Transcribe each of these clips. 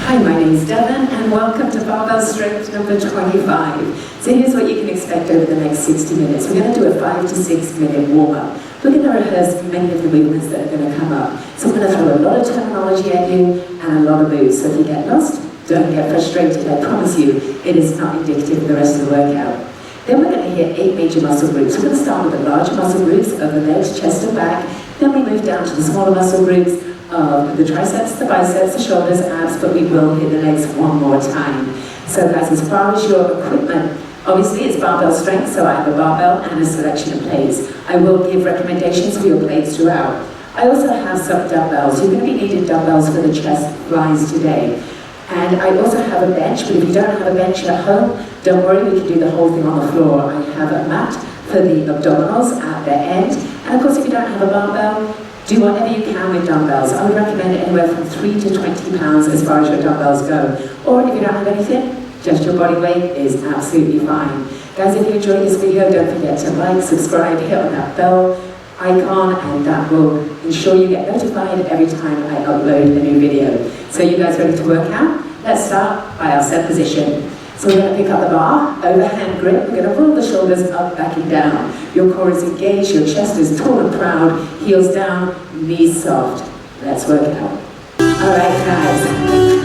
Hi, my name is Devon, and welcome to Barbell Strength number 25. So here's what you can expect over the next 60 minutes. We're going to do a 5 to 6 minute warm-up. We're going to rehearse many of the movements that are going to come up. So I'm going to throw a lot of terminology at you and a lot of moves. So if you get lost, don't get frustrated. I promise you, it is not indicative of the rest of the workout. Then we're going to hit 8 major muscle groups. We're going to start with the larger muscle groups of the legs, chest and back. Then we move down to the smaller muscle groups of the triceps, the biceps, the shoulders, abs, but we will hit the legs one more time. So guys, as far as your equipment, obviously it's barbell strength, so I have a barbell and a selection of plates. I will give recommendations for your plates throughout. I also have some dumbbells. You're going to be needing dumbbells for the chest flies today. And I also have a bench, but if you don't have a bench at home, don't worry, we can do the whole thing on the floor. I have a mat for the abdominals at the end. And of course, if you don't have a barbell, do whatever you can with dumbbells. I would recommend anywhere from 3 to 20 pounds as far as your dumbbells go. Or if you don't have anything, just your body weight is absolutely fine. Guys, if you enjoyed this video, don't forget to like, subscribe, hit on that bell icon, and that will ensure you get notified every time I upload a new video. So you guys ready to work out? Let's start by our set position. So we're going to pick up the bar, overhand grip, we're going to roll the shoulders up, back and down. Your core is engaged, your chest is tall and proud, heels down, knees soft. Let's work out. Alright guys,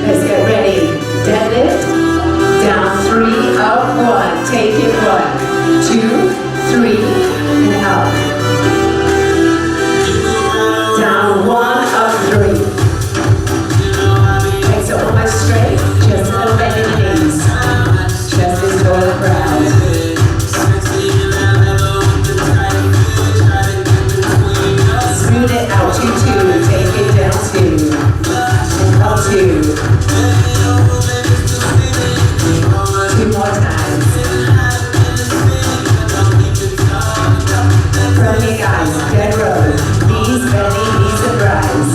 let's get ready. Deadlift, down 3, up 1, take it 1, 2, 3, and up. Down 1, up 3. Legs are almost straight, just a little bend in the knees. Chest is tall and proud. Smooth it out, 2, 2, take it down 2, and up 2. 2 more times. From here guys, dead row. Knees bending, knees and rise.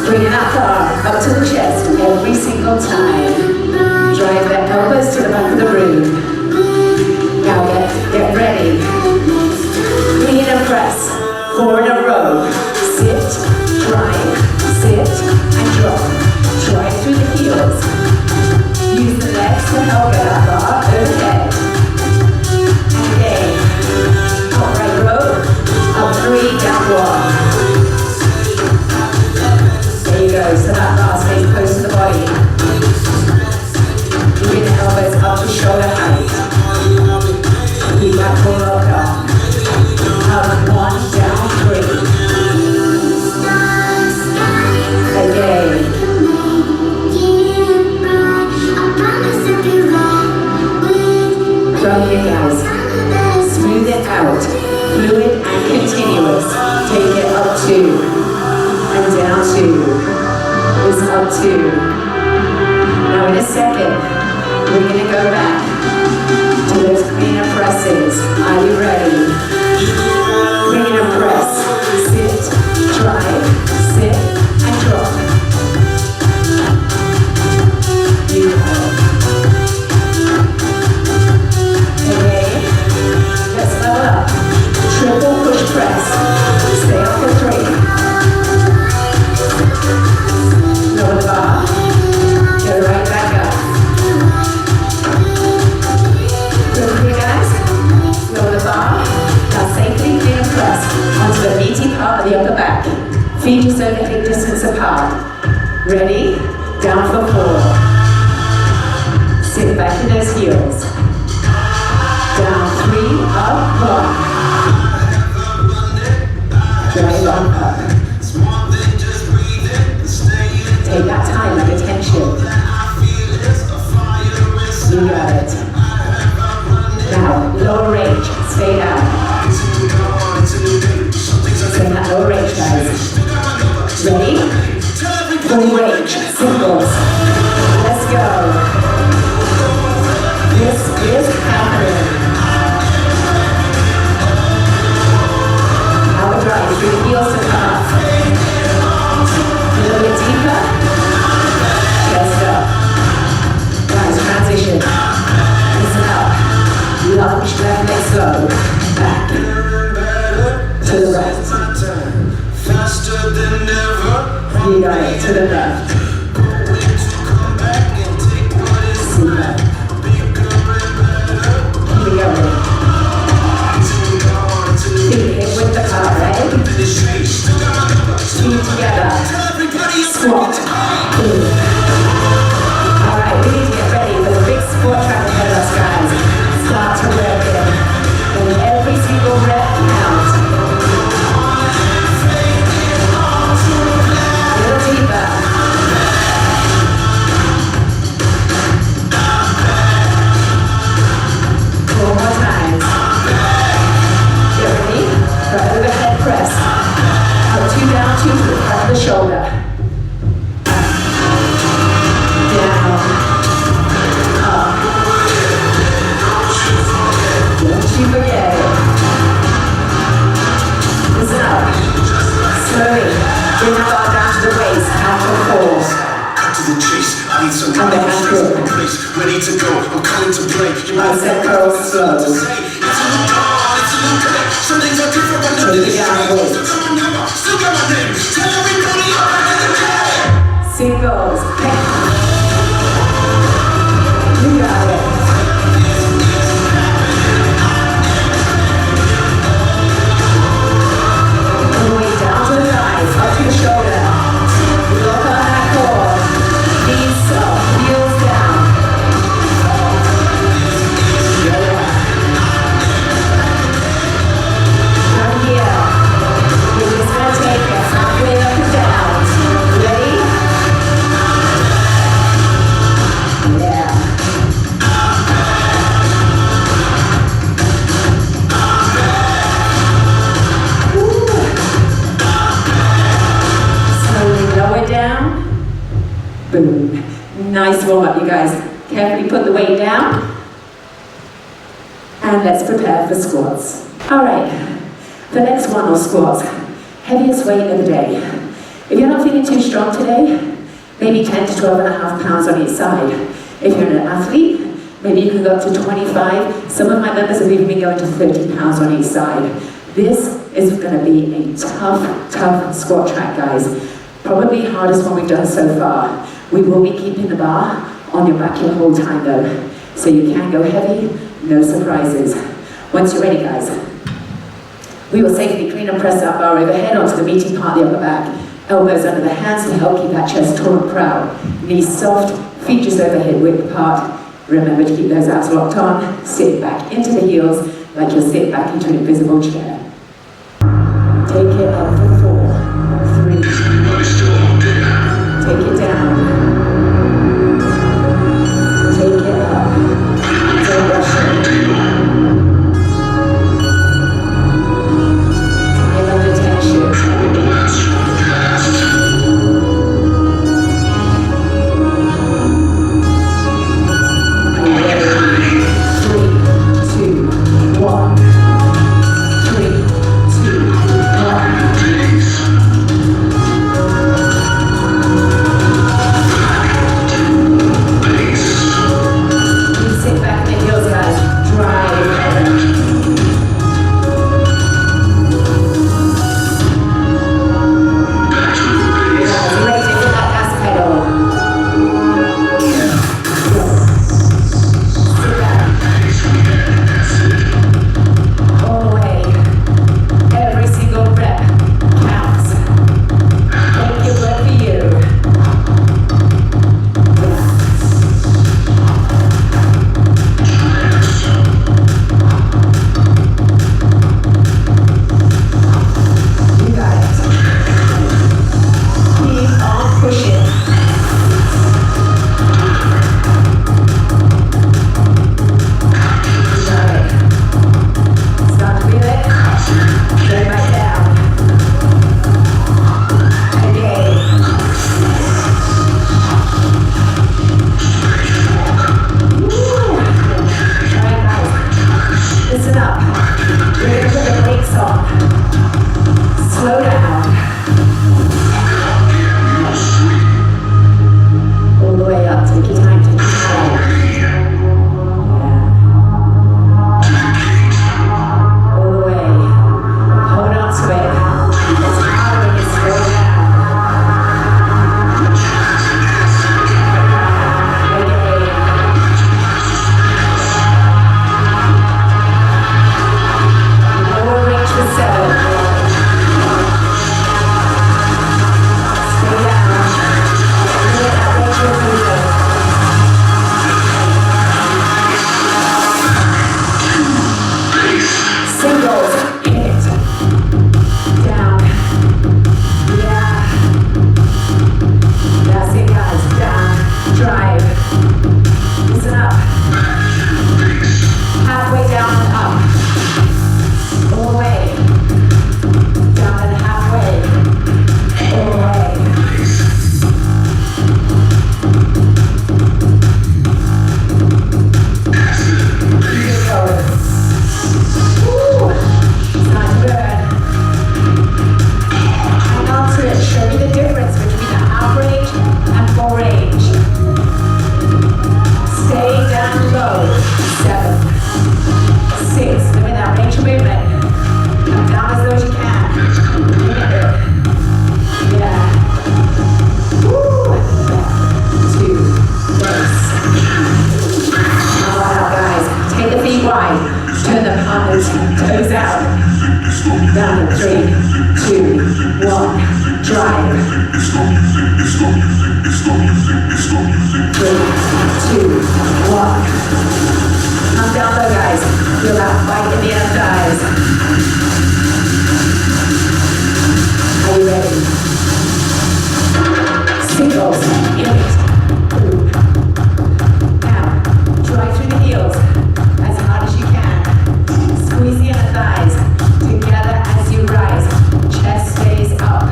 Bring it up far, up to the chest every single time. Drive the elbows to the back of the room. Now get ready. Clean and press. 4 in a row. Sit, drive, sit, and drop. Drive through the heels. Use the legs to help get up bar overhead. And again. Upright row. Up 3, down 1. There you go. So that bar stays close to the body. Bring the elbows up to shoulder height. Keep that core locked up. Up 1, down 3. Again. From here guys. Smooth it out. Fluid and continuous. Take it up 2. And down 2. It's up 2. Now in a second, we're going to go back to those cleaner presses. Are you ready? Cleaner press. Sit, drive, sit, and drop. You got it. Okay, let's level up. Triple push press. Stay up for 3. Lower the bar. Go right back up. Lower the bar. Now safely clean and press onto the meaty part of the upper back. Feet just over hip distance apart. Ready? Down for 4. Sit back in those heels. Down 3, up 1. Drive on up. Take that time like attention. You got it. Now, lower range, stay down. Stay in that lower range, guys. Ready? Full range, singles. Let's go. This is happening. Now we drive through the heels to come up. A little bit deeper. Chest up. Guys, transition. Listen up. Lunge, left leg slow. Back. To the right. You got it. To the left. Alright, we need to get ready for the big squat track ahead of us, guys. Start to work it. And every single rep counts. A little deeper. 4 more times. Get ready for overhead press. Put 2 down, 2 to the front of the shoulder. Down. Up. Don't you forget it. Listen up. Slowly. Bring the bar down to the waist. Out for 4. To the chase, I need some And the hand place, ready to go, I'm coming to play. Bicep curls slow. It's a new dawn, it's a new day. Some things are different, but nothing is strange. Still got my number, still got my name. Tell everybody I'm back in the day. Singles. You got it. All the way down to the thighs, up to the shoulder. Look on that core. Knees up, heels down. From here, we're just going to take it halfway up and down. Ready? Yeah. Woo. Slowly lower down. Boom. Nice warm up, you guys. Carefully put the weight down. And let's prepare for squats. All right, the next one are squats. Heaviest weight of the day. If you're not feeling too strong today, maybe 10 to 12 and a half pounds on each side. If you're an athlete, maybe you can go up to 25. Some of my members have even been going to 30 pounds on each side. This is going to be a tough squat track, guys. Probably the hardest one we've done so far. We will be keeping the bar on your back your whole time though. So you can go heavy, no surprises. Once you're ready, guys, we will safely clean and press our bar overhead onto the meaty part of the upper back. Elbows under the hands to help keep that chest tall and proud. Knees soft, feet just overhead width apart. Remember to keep those abs locked on. Sit back into the heels like you'll sit back into an invisible chair. Take it up for 4, 3. Is anybody still out there? Take it down. Take it up. Don't rush it. Time under tension. For the last from the past. Are you ready? 3, 2, 1. 3, 2, 1. drive. Listen up. Halfway down and up. All the way. Down and halfway. All the way. Keep it going. Woo! It's not too bad. Hang on to it. Show me the difference between the half range and full range. Stay down low. 7, 6. Look at that range of movement. Come down as low as you can. Yeah. Woo! 2, base. Come on out, guys. Take the feet wide. Turn the palms, toes out. Down to 3, 2, 1. Drive. 3, 2, 1. Come down low, guys. Feel that fight in the inner thighs. Are you ready? Singles. In it. Now, drive through the heels as hard as you can. Squeeze the inner thighs together as you rise. Chest stays up.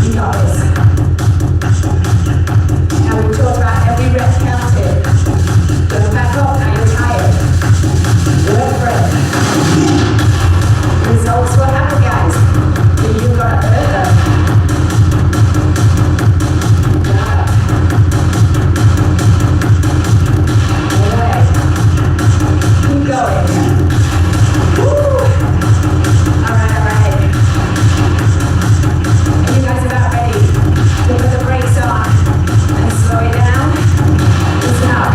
You got this. Now we talked about every rep counted. Go back up, now you're tired. Work for it. Results will happen, guys. But you've got to earn them. Yeah. Alright. Keep going. Woo! Alright. And you guys about ready to put the brakes on and slow it down. Listen up.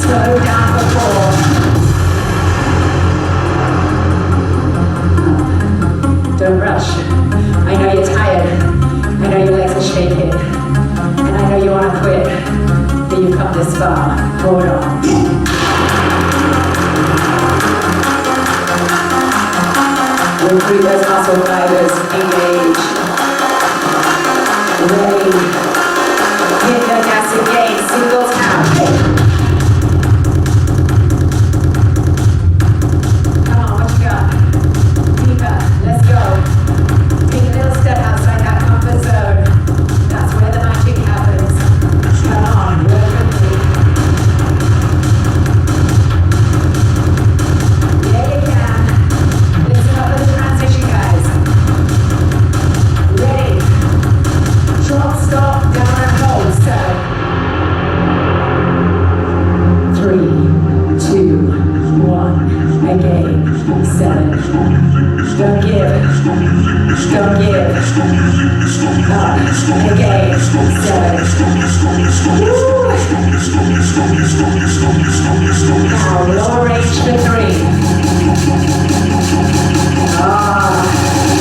Slow down for 4. Don't rush. I know you're tired. I know your legs are shaking. And I know you want to quit. But you've come this far. Hold on. Recruit those muscle fibers. Engage. Ready. Hit the gas again. Singles out. Come on, what you got? Deeper. Let's go. Take a little step outside that comfort zone. That's where the magic happens. Come on, work with me. Yeah, you can. Listen up for the transition, guys. Ready. Drop, stop, down and hold. 3, 2, 1. Again. 7. Don't give. Don't give. Up. Again. 7. Woo! Now lower range to 3.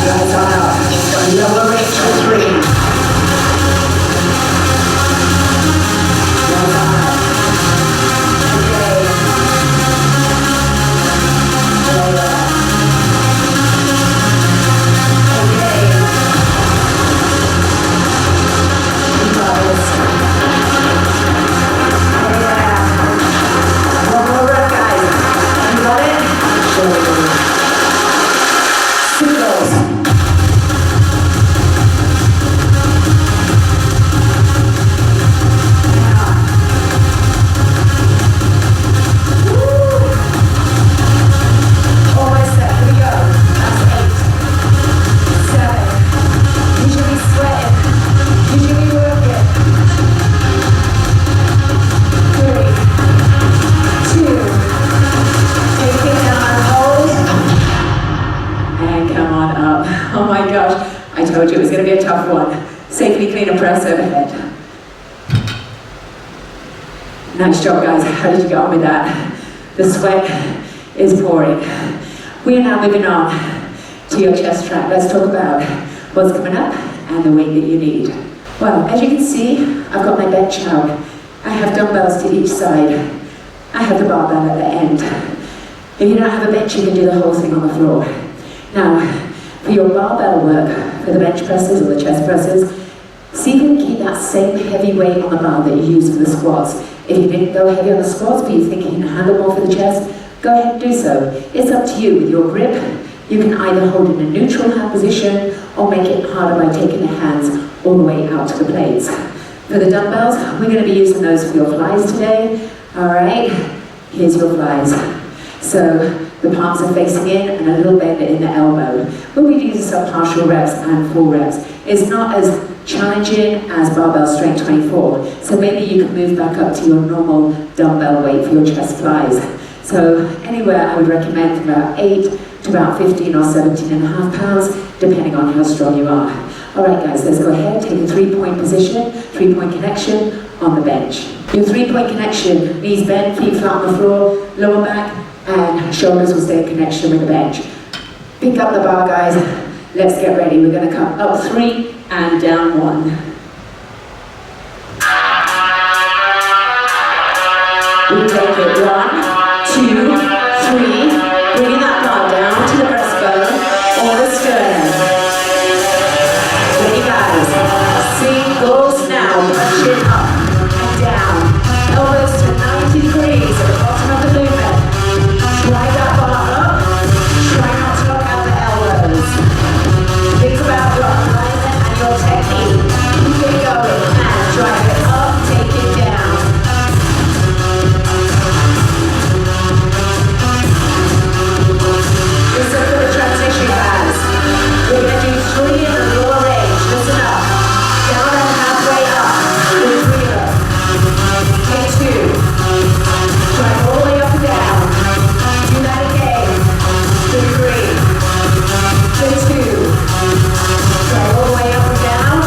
Guys on up. Lower range to 3. told you it was going to be a tough one. Safely clean and press overhead. Nice job, guys. How did you get on with that? The sweat is pouring. We are now moving on to your chest track. Let's talk about what's coming up and the weight that you need. Well, as you can see, I've got my bench out. I have dumbbells to each side. I have the barbell at the end. If you don't have a bench, you can do the whole thing on the floor. Now, for your barbell work, for the bench presses or the chest presses. See if you can keep that same heavy weight on the bar that you use for the squats. If you didn't go heavy on the squats, but you think you can handle more for the chest, go ahead and do so. It's up to you with your grip. You can either hold in a neutral hand position or make it harder by taking the hands all the way out to the plates. For the dumbbells, we're going to be using those for your flies today. All right, here's your flies. So the palms are facing in and a little bend in the elbow. We'll be using some partial reps and full reps. It's not as challenging as barbell strength 24. So maybe you can move back up to your normal dumbbell weight for your chest flies. So anywhere I would recommend from about 8 to about 15 or 17 and a half pounds, depending on how strong you are. All right guys, let's go ahead, take a 3-point position, 3-point connection on the bench. Your 3-point connection, knees bent, feet flat on the floor, lower back, and shoulders will stay in connection with the bench. Pick up the bar guys, let's get ready. We're gonna come up 3 and down 1. We take it 1, 2, 3, bringing that bar down to the breastbone or the sternum. Ready guys, singles now, pushing up and down, elbows to 90 degrees at the bottom of the movement. Drive that bar up, try not to lock out the elbows. Think about your alignment and your technique. Keep it going and drive it up, take it down. Listen for the transition guys. We're going to do 3 in the lower range. Listen up. Down and halfway up. Do 3 of them. Take 2. Drive all the way up and down. Do that again. Do 3. Do 2. Drive all the way up and down.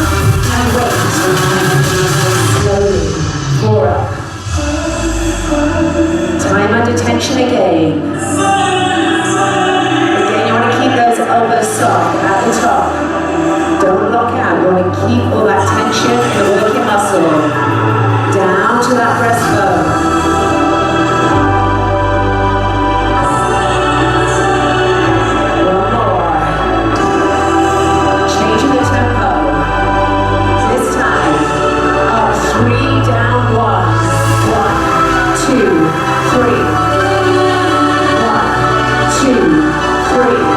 And wait. Slowly. 4 up. Time under tension again. Again, you want to keep those elbows soft at the top. Don't lock out. You want to keep all that tension in the working muscle. Down to that breastbone. One more. Changing the tempo. This time, up 3, down 1. 1, 2, 3. 1, 2, 3.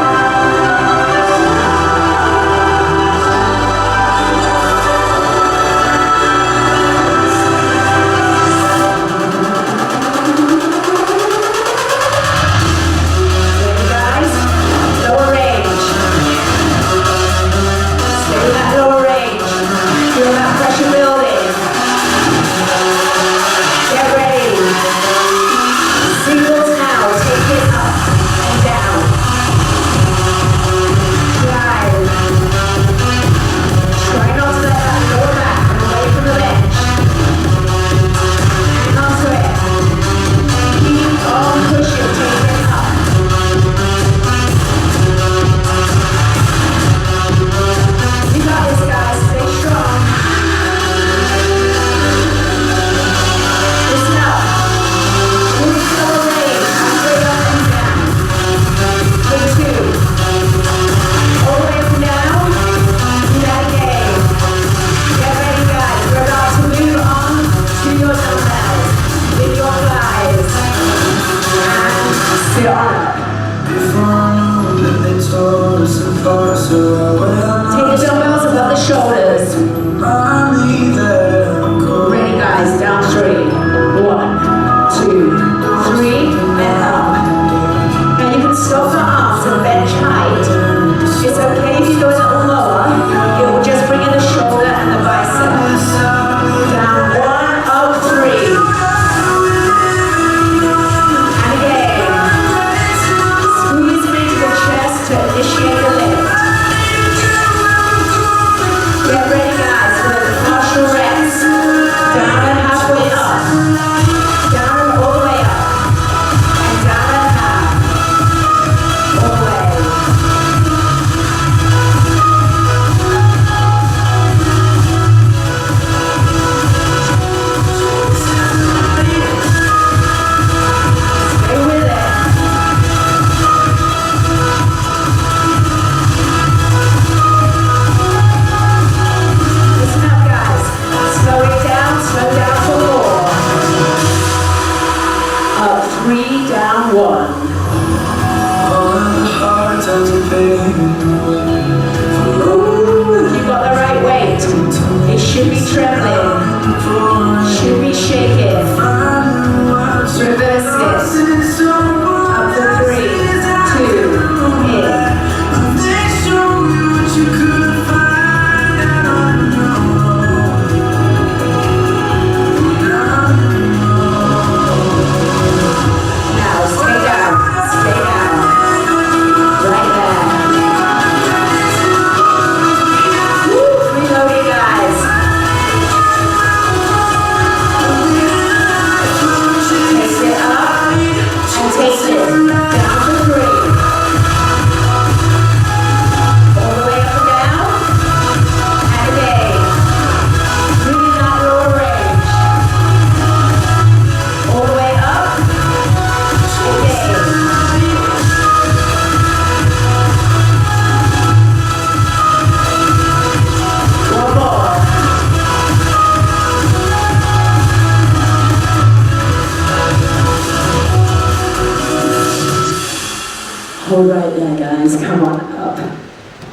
Hold right there, guys. Come on up.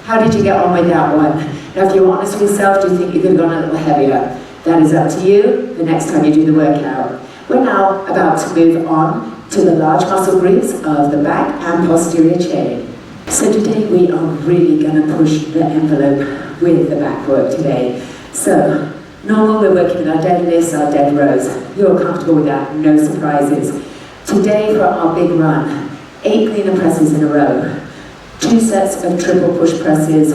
How did you get on with that one? Now, if you're honest with yourself, do you think you could have gone a little heavier? That is up to you the next time you do the workout. We're now about to move on to the large muscle groups of the back and posterior chain. So today we are really going to push the envelope with the back work today. So, normal, we're working with our deadlifts, our dead rows. You're comfortable with that, no surprises. Today for our big run, 8 clean and presses in a row, 2 sets of triple push presses,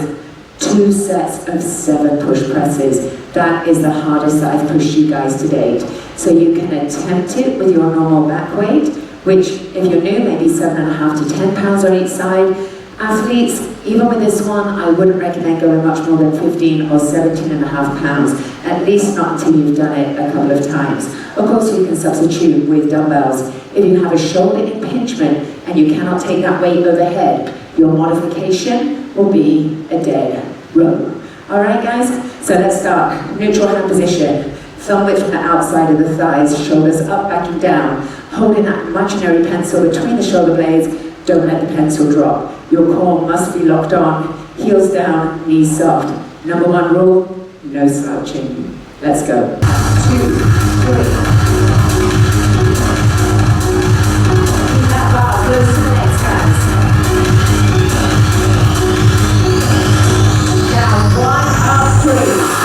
2 sets of 7 push presses. That is the hardest that I've pushed you guys to date. So you can attempt it with your normal back weight, which if you're new, maybe 7.5 to 10 pounds on each side. Athletes, even with this one, I wouldn't recommend going much more than 15 or 17.5 pounds, at least not until you've done it a couple of times. Of course, you can substitute with dumbbells. If you have a shoulder impingement and you cannot take that weight overhead, your modification will be a dead row. All right, guys? So let's start. Neutral hand position. Thumb width from the outside of the thighs, shoulders up, back and down. Holding that imaginary pencil between the shoulder blades. Don't let the pencil drop. Your core must be locked on. Heels down, knees soft. Number 1 rule, no slouching. Let's go. 2, 3. Keep that bar close to the next guys. Down, 1, up, 3.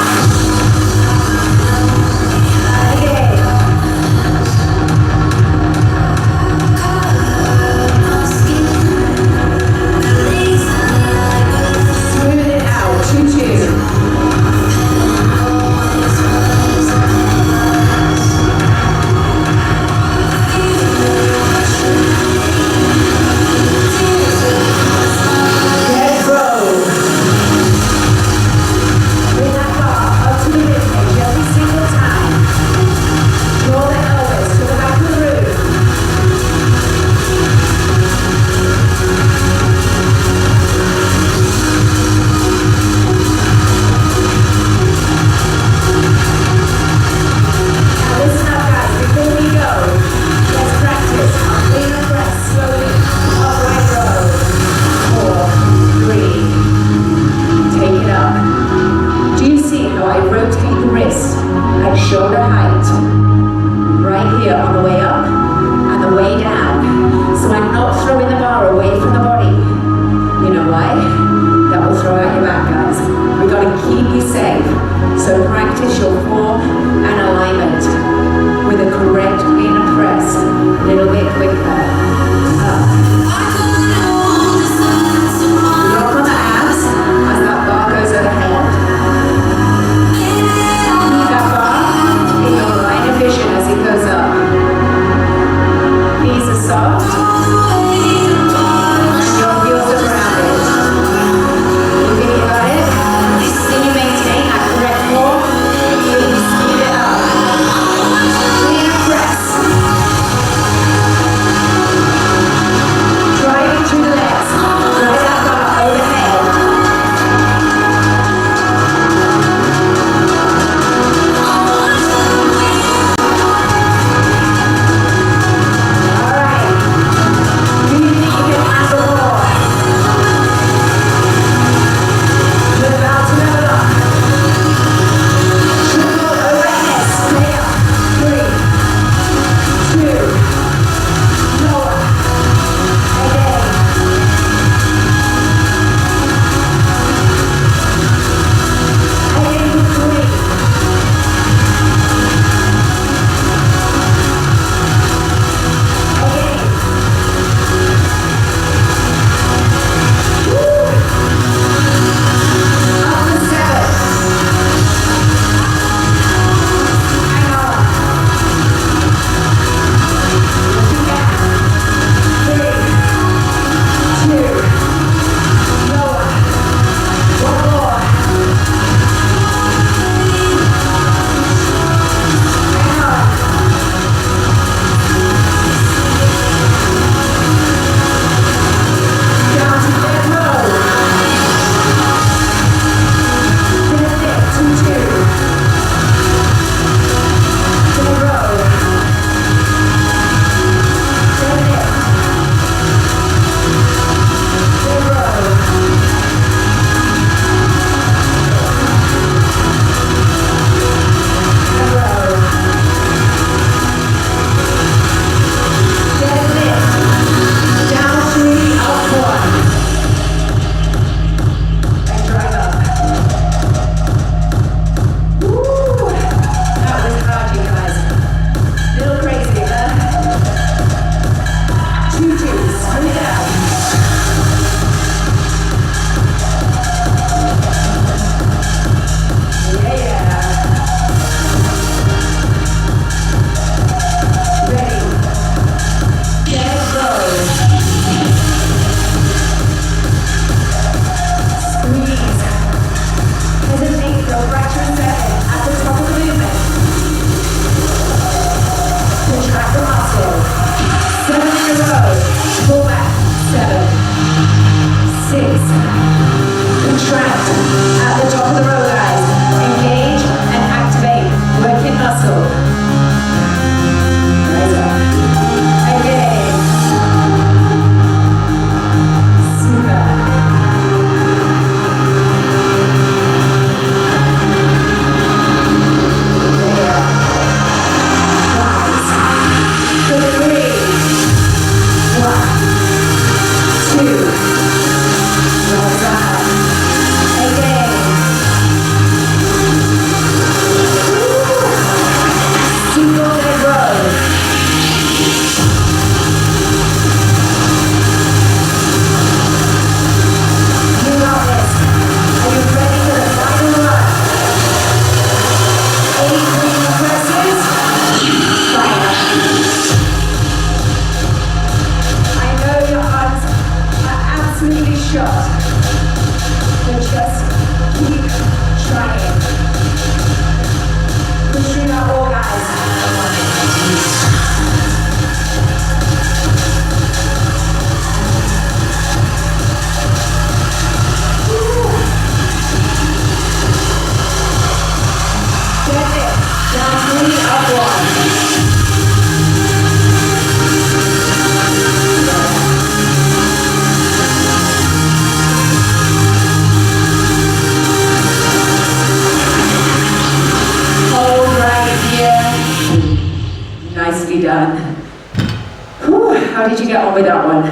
on with that one.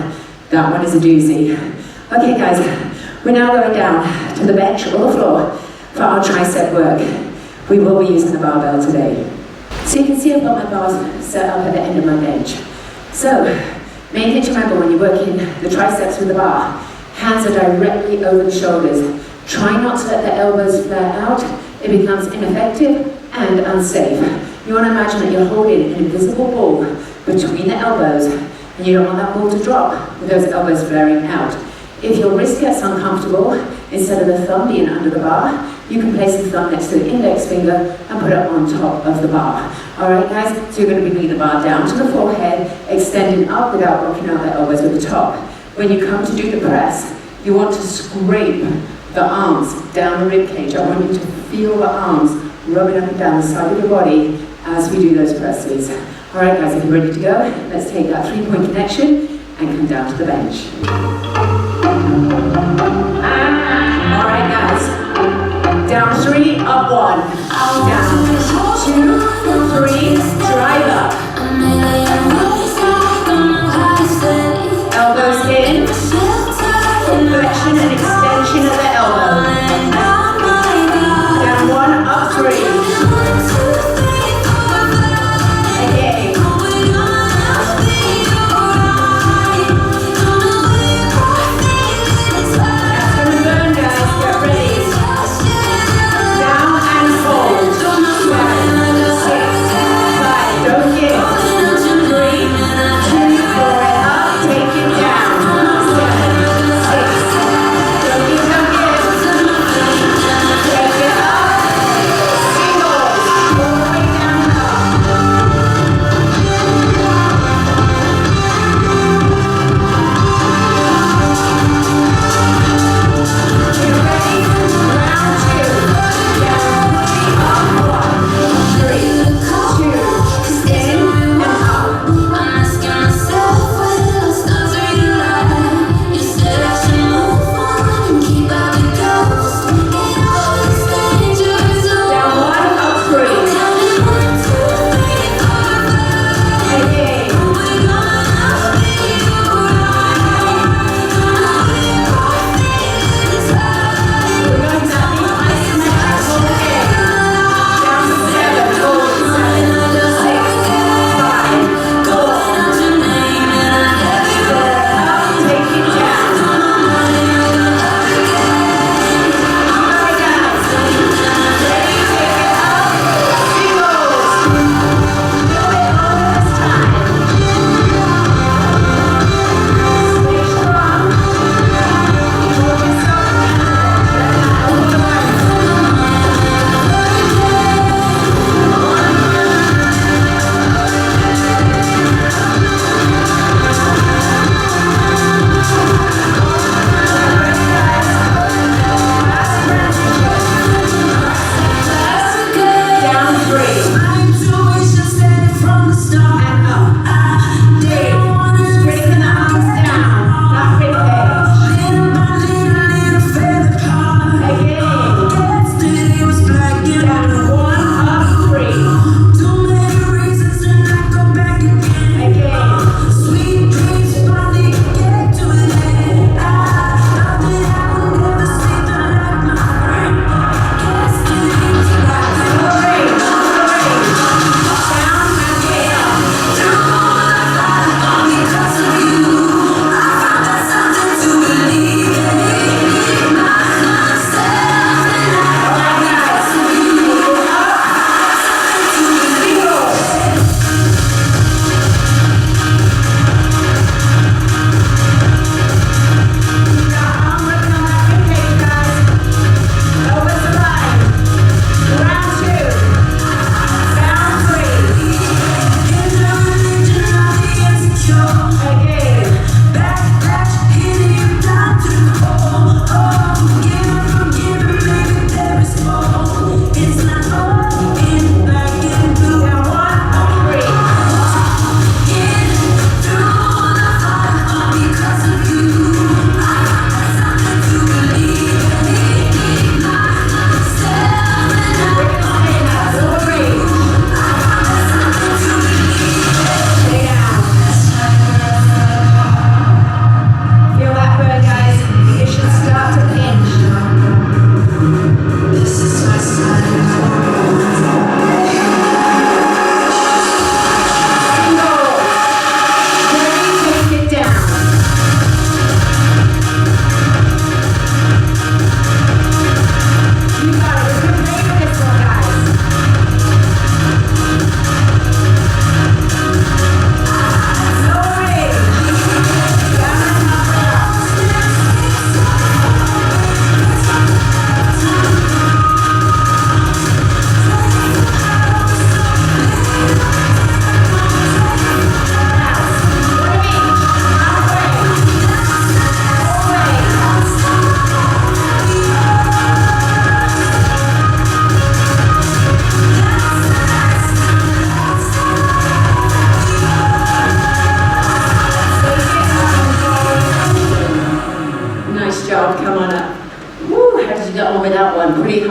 That one is a doozy. Okay guys, we're now going down to the bench or the floor for our tricep work. We will be using the barbell today. So you can see I've got my bars set up at the end of my bench. So, main thing to remember when you're working the triceps with the bar, hands are directly over the shoulders. Try not to let the elbows flare out. It becomes ineffective and unsafe. You want to imagine that you're holding an invisible ball between the elbows, and you don't want that ball to drop with those elbows flaring out. If your wrist gets uncomfortable, instead of the thumb being under the bar, you can place the thumb next to the index finger and put it on top of the bar. Alright guys, so you're going to be bringing the bar down to the forehead, extending up without rocking out the elbows with the top. When you come to do the press, you want to scrape the arms down the rib cage. I want you to feel the arms rubbing up and down the side of your body as we do those presses. Alright guys, if you're ready to go, let's take that 3-point connection and come down to the bench. Alright guys, down 3, up 1, down 2, 3, drive up. Elbows in, flexion and extension of the elbow. Down 1, up 3. Again. That's gonna burn, guys. Get ready. Down and hold. 7, 6,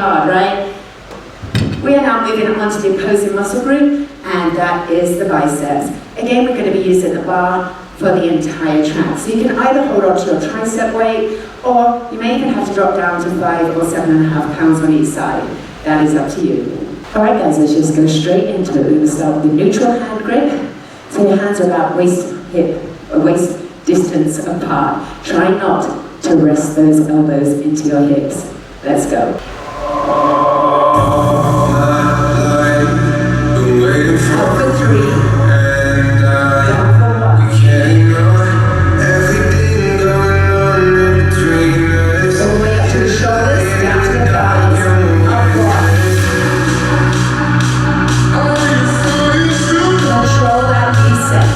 hard, right? We are now moving on to the opposing muscle group, and that is the biceps. Again, we're going to be using the bar for the entire track. So you can either hold on to your tricep weight, or you may even have to drop down to 5 or 7.5 pounds on each side. That is up to you. Alright guys, let's just go straight into it. We're going to start with the neutral hand grip. So your hands are about waist distance apart. Try not to rest those elbows into your hips. Let's go. Up for 3. Down for 1. All the way up to the shoulders, down to the thighs. Up 1. Control that descent.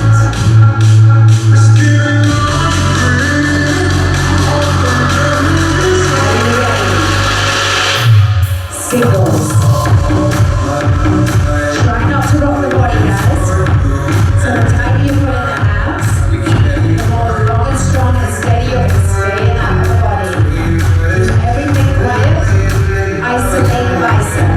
Singles. Try not to rock the body, guys. So the tighter you put in the abs, the more long and strong and steady you're going to stay in that upper body. Keep everything quiet. Isolate the bicep.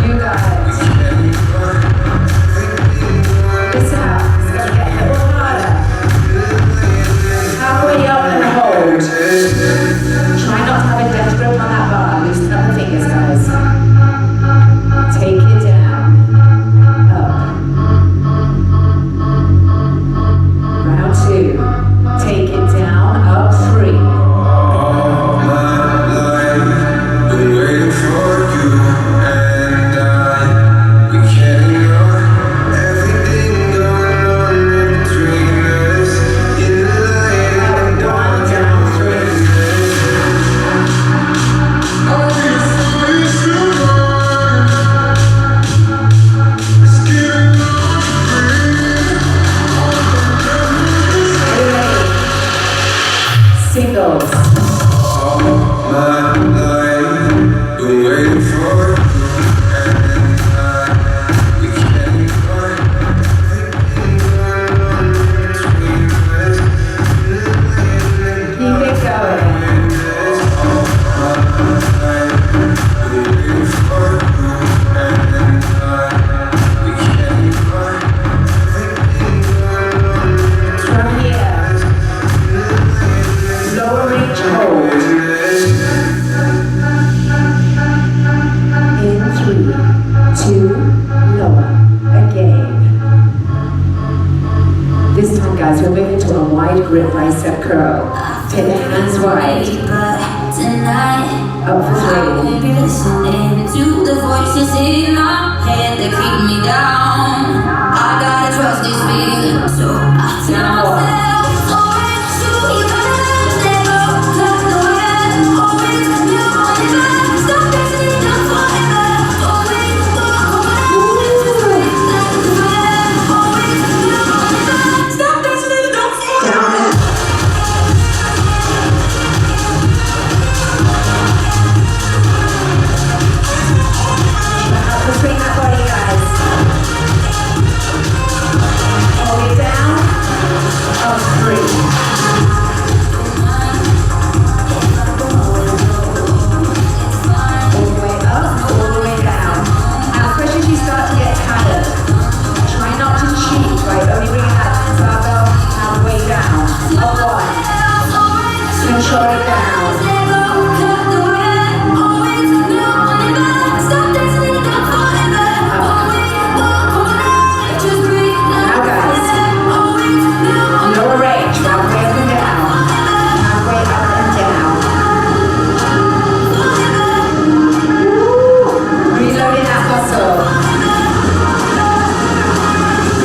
You got it. Listen up. It's going to get a little harder. Halfway up and hold. Try not to have a death grip on that bar. Loosen up the fingers, guys. Take it down. Up. Round 2. Take it down. Up 3. Singles. Keep it going. From here, lower reach hold. In 3, 2, lower. Again. This time, guys, we're moving to a wide grip bicep curl. Take the hands wide. Up for 3. Listening to the voices in my head that keep me down. I gotta trust this feeling, so I tell Now 1. myself. Between that body, guys. Hold it down. Up 3. All the way up, all the way down. Now, especially as you start to get tired, try not to cheat by only bringing that barbell halfway down. Up 1. Control it down. Now, guys, lower range, halfway up and down, halfway up and down. Reloading that muscle.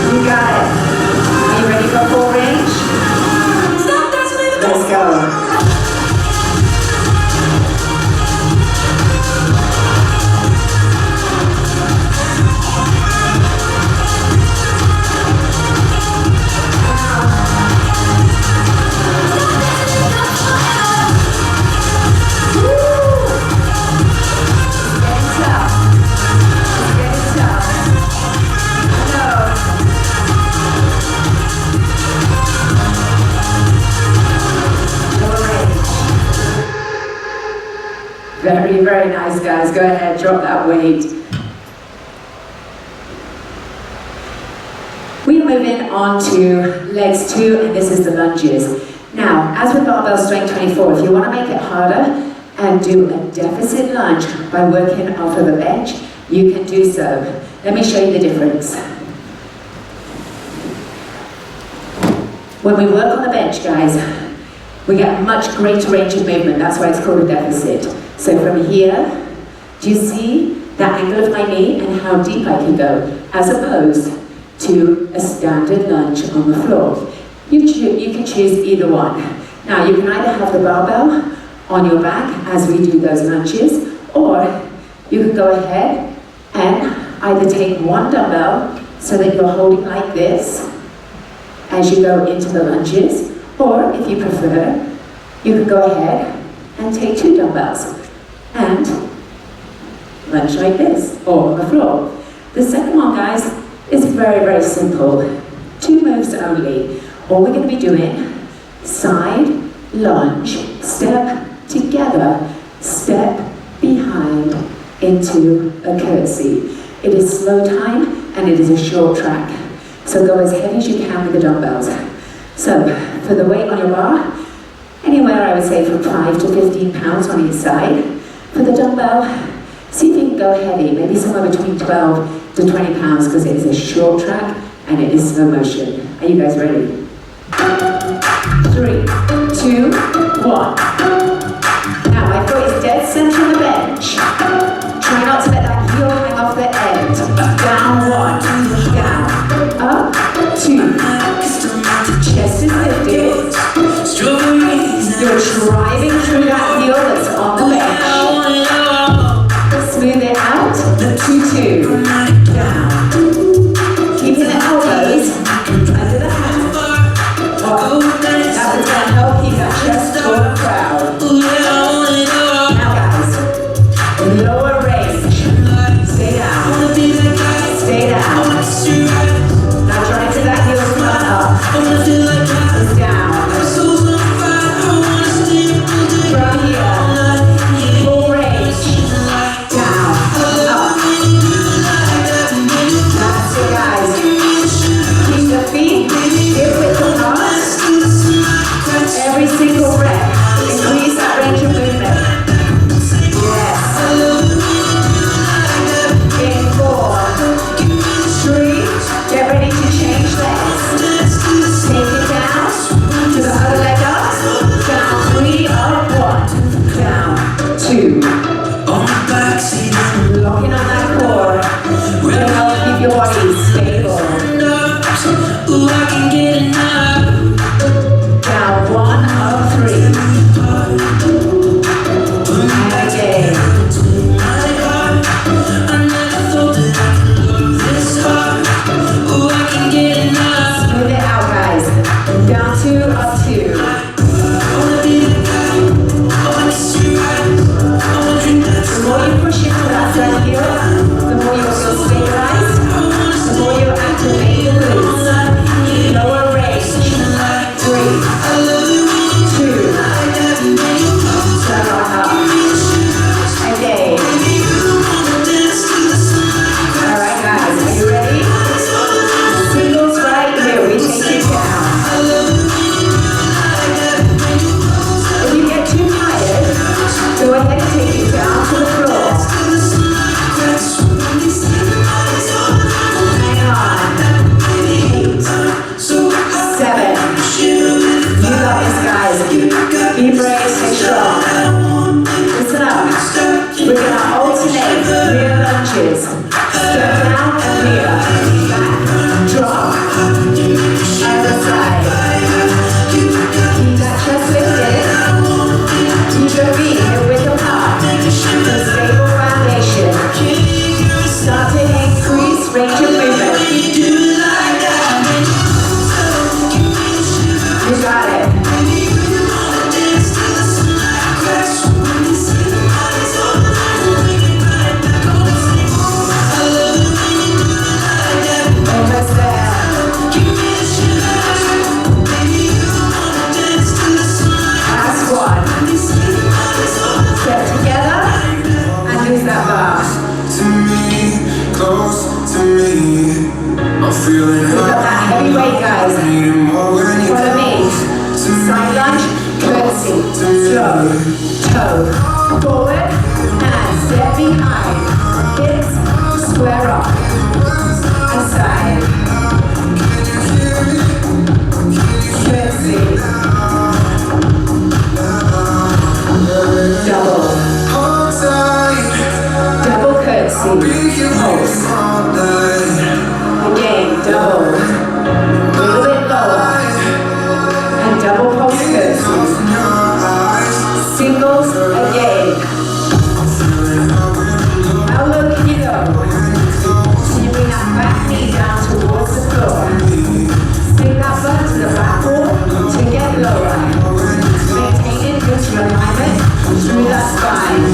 You got it. Are you ready for full range? Let's go. Very, very nice, guys. Go ahead, drop that weight. We are moving on to legs 2, and this is the lunges. Now, as with Barbell Strength 24, if you want to make it harder and do a deficit lunge by working off of the bench, you can do so. Let me show you the difference. When we work on the bench, guys, we get a much greater range of movement. That's why it's called a deficit. So from here, do you see that angle of my knee and how deep I can go, as opposed to a standard lunge on the floor? You can choose either one. Now, you can either have the barbell on your back as we do those lunges, or you can go ahead and either take one dumbbell so that you're holding like this as you go into the lunges, or if you prefer, you can go ahead and take 2 dumbbells and lunge like this, or on the floor. The second one, guys, is very, very simple. 2 moves only. All we're going to be doing, side, lunge, step together, step behind into a curtsy. It is slow time and it is a short track. So go as heavy as you can with the dumbbells. So for the weight on your bar, anywhere I would say from 5 to 15 pounds on each side. For the dumbbell, see if you can go heavy, maybe somewhere between 12 to 20 pounds, because it is a short track and it is slow motion. Are you guys ready? 3, 2, 1. Now my foot is dead center on the bench. Try not to let that heel hang off the end. Down 1, down, up 2. Chest is lifted. You're driving through that heel that's on the bench. Smooth it out. 2, 2. Down. Keeping the elbows under the hands. That was going to help keep that chest going proud. Now guys, lower range. Stay down. Stay down. Now try to that heel come up. It's down. From here, full range. Down. Up. That's it, guys. Keep the feet hip width apart. Every single rep, increase that range of movement. Yes. In 4, 3, get ready to change legs. Take it down to the other leg up. Down 3, up 1. Down 2. Locking on that core will help keep your body stable. Down 1, up 3. And again. Smooth it out, guys. Down 2, up 2. The more you push into that front heel, the more you feel stabilized, the more you activate the glutes. Lower range. 3, 2. Turn on up. Again. Alright guys, are you ready? Singles right here, we take it down. If you get too tired, go ahead and take it down to the floor. Hang on. 8, 7. You got this, guys. Be brave, stay strong. Listen up. We're gonna alternate rear lunges. Step down and rear. Back, drop. Other side. Keep that chest lifted. Keep your feet hip width apart. For stable foundation. Start to increase range of movement. You got it. Slow. Toe. Forward. And step behind. Hips. Square up. Aside. Curtsy. Double. Double curtsy. Pulse. Again, double. A little bit lower. And double pulse curtsy. Singles again. How low can you go? Can you bring that back knee down towards the floor? Bring that butt to the back wall to get lower. Maintaining good alignment through that spine.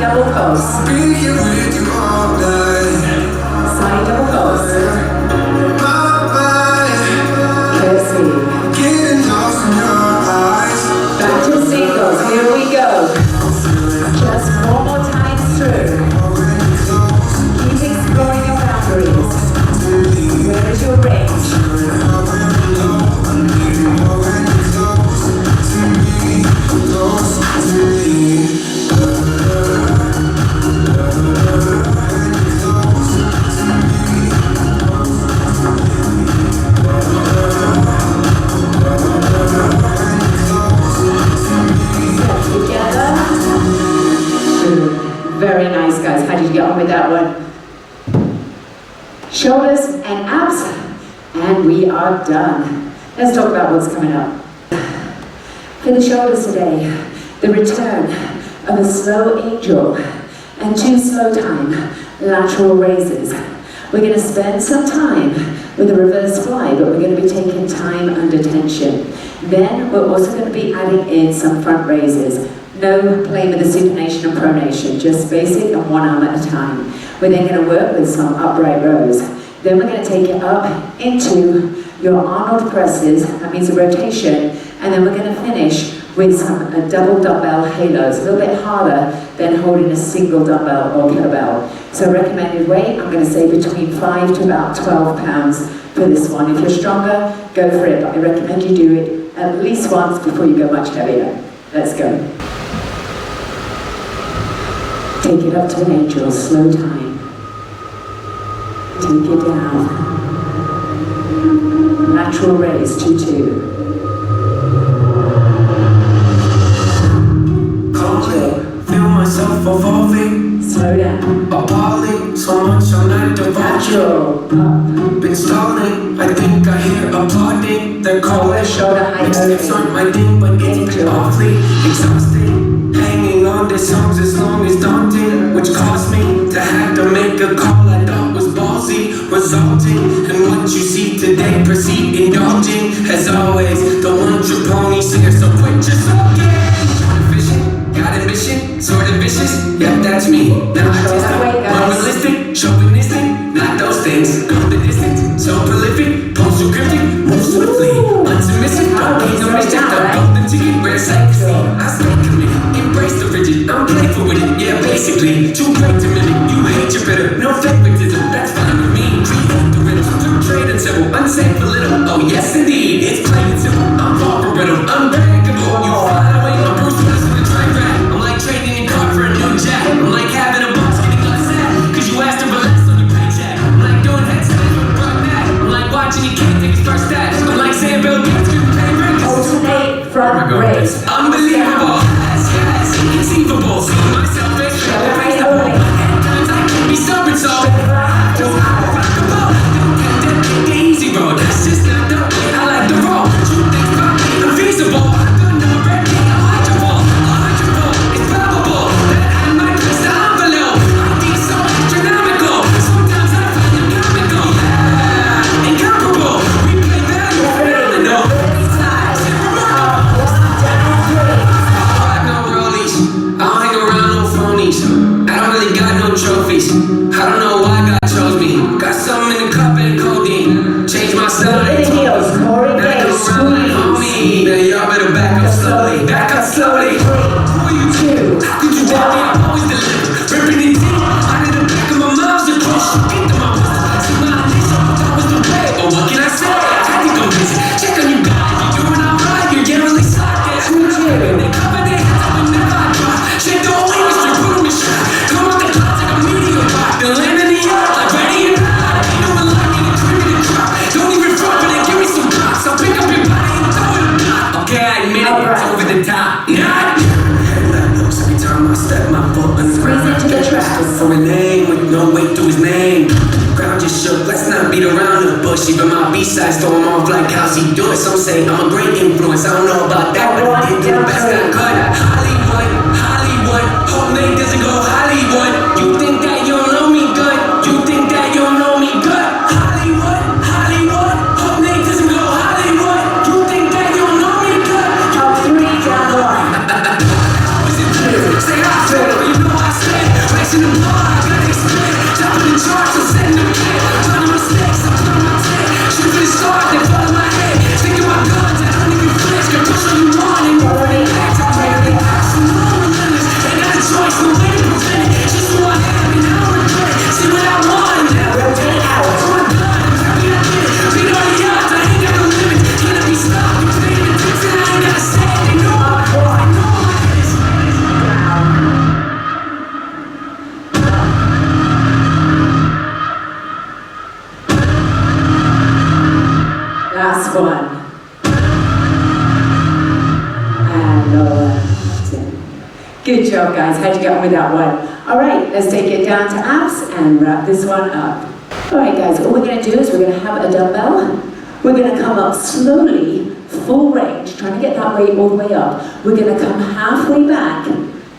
Double pulse. Side double pulse. Curtsy. Back to singles. Here we go. Just one more time through. Keep exploring your boundaries. Where is your range? Very nice, guys. How did you get on with that one? Shoulders and abs, and we are done. Let's talk about what's coming up. For the shoulders today, the return of a slow angel and 2 slow time lateral raises. We're going to spend some time with a reverse fly, but we're going to be taking time under tension. Then we're also going to be adding in some front raises. No playing with the supination and pronation, just basic and one arm at a time. We're then going to work with some upright rows. Then we're going to take it up into your Arnold presses, that means a rotation, and then we're going to finish with some double dumbbell halos, a little bit harder than holding a single dumbbell or kettlebell. So recommended weight, I'm going to say between 5 to about 12 pounds for this one. If you're stronger, go for it, but I recommend you do it at least once before you go much heavier. Let's go. Take it up to an angel, slow time. Take it down. Lateral raise, 2-2. Feel myself evolving. Slow down. Appalling, so much I'm not divulging. Natural. Up. Been stalling, I think I hear applauding. They're calling. Shoulder height. It's not my thing, but it's been awfully exhausting. Hanging on to songs as long as daunting, which caused me to have to make a call I thought was ballsy, resulting in what you see today. Proceed indulging, as always. The one true pony singer, so quit just talking. Got ambition, sort of vicious, yep, that's me. Now I just unrealistic, chauvinistic, not those things. Go the distance, so prolific, postal cryptic, move swiftly, unsubmissive, don't need no mission, the golden ticket, where it's like I stay committed, embrace the rigid, I'm playful with it, yeah, basically. Too great to mimic, you hate your bitter, no favoritism, that's fine with me. Treat the rhythm, trade and civil, unsafe a little, oh yes indeed, it's plain and simple. I'm far from brittle, unbreakable, you fly away, I'm Bruce Willis with a train wreck. I'm like trading your car for a new jack. I'm like having a boss getting upset cause you asked him for less on your paycheck. I'm like doing headstands with a broke neck. I'm like watching your kid take his first steps. I'm like saying Bill Gates couldn't pay rent. Alternate front raise. Unbelievable, yes, inconceivable. See myself as replaceable. At times I can be stubborn, so don't rock the boat. Don't get the easy road. That's just push. Even my B-sides throw him off like how she do it. Some say I'm a great influence, I don't know about that, but I did do the best I could. Hollywood, Hollywood, hope Nate doesn't go Hollywood. You think that you don't know me good? You think that you don't know me good? Hollywood, Hollywood, hope Nate doesn't go Hollywood. You think that you don't know me good? Up 3, down 1. Say I feel, you know I stand. Racing the bar, I got it split. Jumping the charts, I'm setting the kid. Trying mistakes, I'm trying my tank. Shoot for the stars, they fall in my head. Taking my guns, I don't even flinch. Can push all you want and go right back. I'm ready to action, no relentless. Ain't got a choice, no way to prevent it. Just who I am, and I don't regret it. See what I want, and now rotate out. To my gun, I'm happy I did it. Beat all the odds, I ain't got no limits. Can't be stopped, you paying attention, I ain't gotta say it. They know I'm boy, I know my is. Last one. And lower. Good job, guys. How'd you get on with that one? All right, let's take it down to abs and wrap this one up. All right, guys, all we're going to do is we're going to have a dumbbell. We're going to come up slowly, full range, trying to get that weight all the way up. We're going to come halfway back,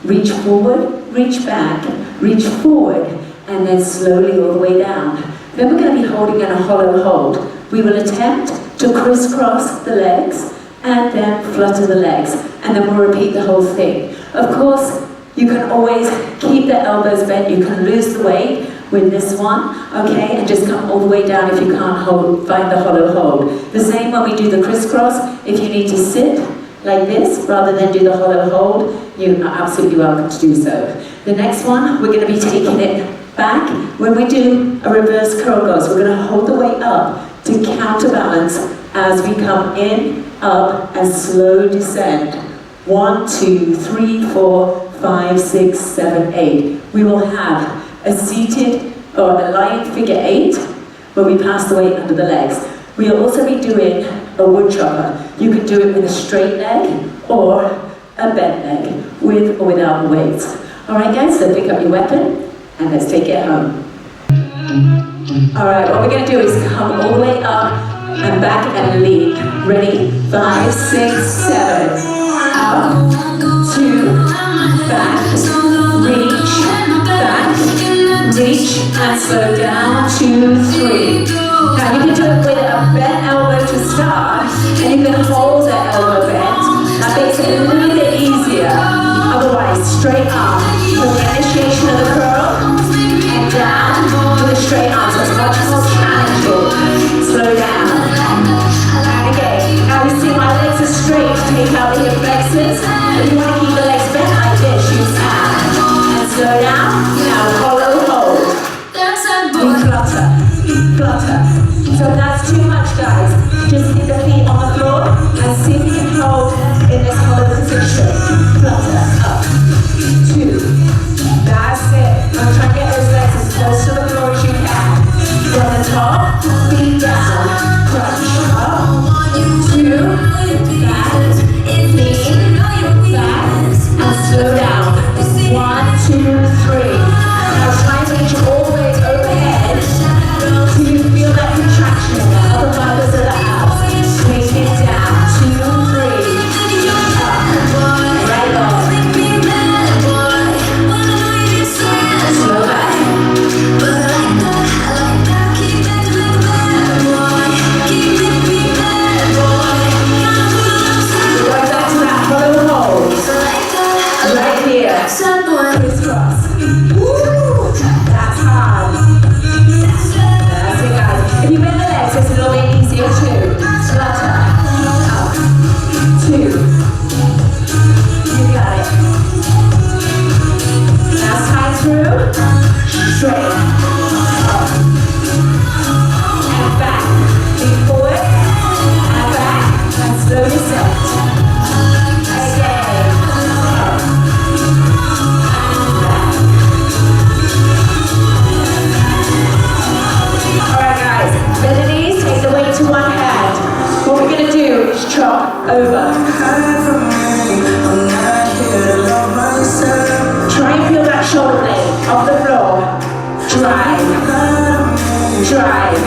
reach forward, reach back, reach forward, and then slowly all the way down. Then we're going to be holding in a hollow hold. We will attempt to crisscross the legs and then flutter the legs, and then we'll repeat the whole thing. Of course, you can always keep the elbows bent. You can lose the weight with this one, okay, and just come all the way down if you can't find the hollow hold. The same when we do the crisscross. If you need to sit like this rather than do the hollow hold, you are absolutely welcome to do so. The next one, we're going to be taking it back. When we do a reverse curl goes, we're going to hold the weight up to counterbalance as we come in, up, and slow descend. 1, 2, 3, 4, 5, 6, 7, 8. We will have a seated or a lying figure 8 where we pass the weight under the legs. We'll also be doing a wood chopper. You can do it with a straight leg or a bent leg, with or without the weights. All right, guys, so pick up your weapon and let's take it home. All right, what we're going to do is come all the way up and back and lean. Ready? 5, 6, 7. Up, 2, back, reach, and slow down, 2, 3. Now you can do it with a bent elbow to start, and you can hold that elbow bent. That makes it a little bit easier. Otherwise, straight arm for the initiation of the curl, and down with a straight arm. So it's much more challenging. Slow down. And again, now you see my legs are straight. Take out the hip flexors. If you want to keep the legs bent like this, you can. And slow down. Now hollow hold. We flutter. Flutter. So that's too much, guys. Just hit the feet on the floor and see if you can hold in this hollow position. Flutter. Up. 2. That's it. Now try to get those legs as close to the floor as you can. From the top, feet down. Crunch. Up. 2. Back. Lean. Back. And slow down. 1, 2, 3. Now try and reach all the way overhead till you feel that contraction in the upper fibers of the abs. Take it down. 2, 3. Up. Right on. Slow back. Going back to that hollow hold. Right here. Crisscross. Woo! That's hard. That's it, guys. If you bend the legs, it's a little bit easier too. Flutter. Up. 2. You got it. Now side through. Straight. Up. And back. Lean forward. And back. And slow descent. Again. Up. And back. Alright, guys. Bend the knees. Take the weight to one hand. What we're going to do is chop over. Try and feel that shoulder blade off the floor. Drive. Drive.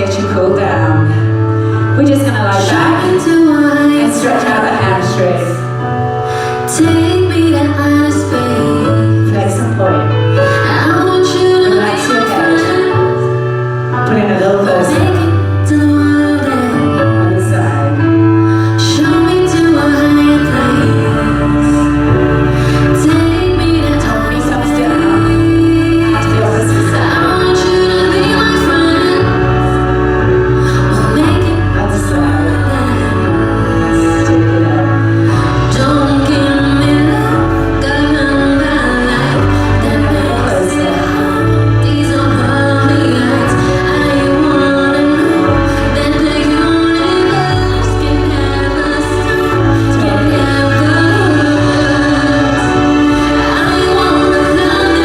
get you cooled down. We're just gonna lie back and stretch out the hamstrings. Take me to outer space. Flex and point. I want you to Relax be your my head. friend. Put in a little closer. Take it to the world and On the side. show me to a higher place. Take me to Tummy outer comes down. To the opposite space. I side. want you to be my friend. We'll make it Other to the side. world and Take it up. don't give me love, governed by life that makes it hard. These are pearly eyes. I wanna know that the universe can never stop, can never hurt. I wanna love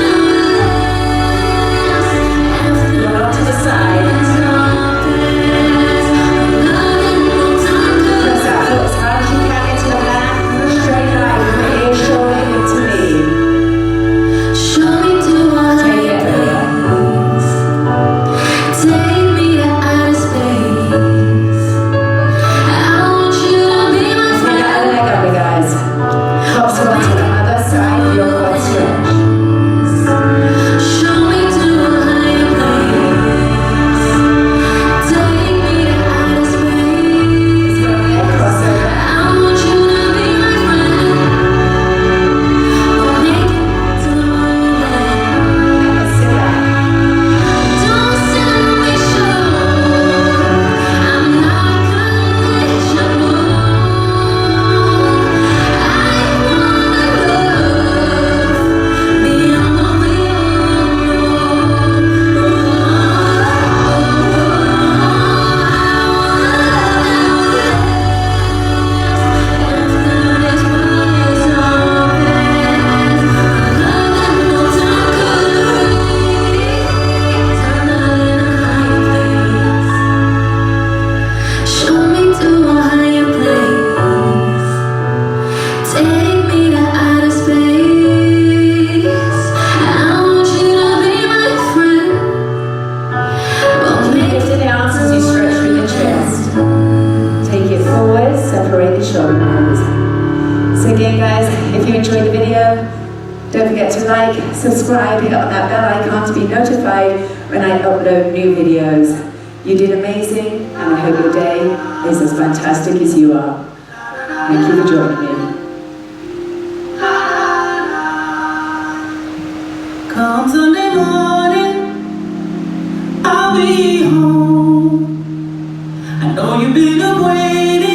and Roll last to the side. Press out foot as hard as you can into the mat. Straight line from ear, shoulder, hip to knee. Show me to a Take it. higher place. Take me to outer space. I want you to be my Take that friend. leg up, you guys. Hops on to the other side of your quad stretch. Show me to a higher place. Take me to outer space. Leg crossover. I want you to be my friend. We'll make it to the world and And sit back. don't sell me short. I'm not conditional. I wanna love beyond what we all Show me to a higher place. Take me to outer space. I want you to be my friend. We'll make Lift the arms as you stretch through the chest. Take it forward, separate the shoulders. So again guys, if you enjoyed the video, don't forget to like, subscribe, hit on that bell icon to be notified when I upload new videos. You did amazing, and I hope your day is as fantastic as you are. Thank you for joining me. Come Sunday morning, I'll be home. I know you've been up waiting.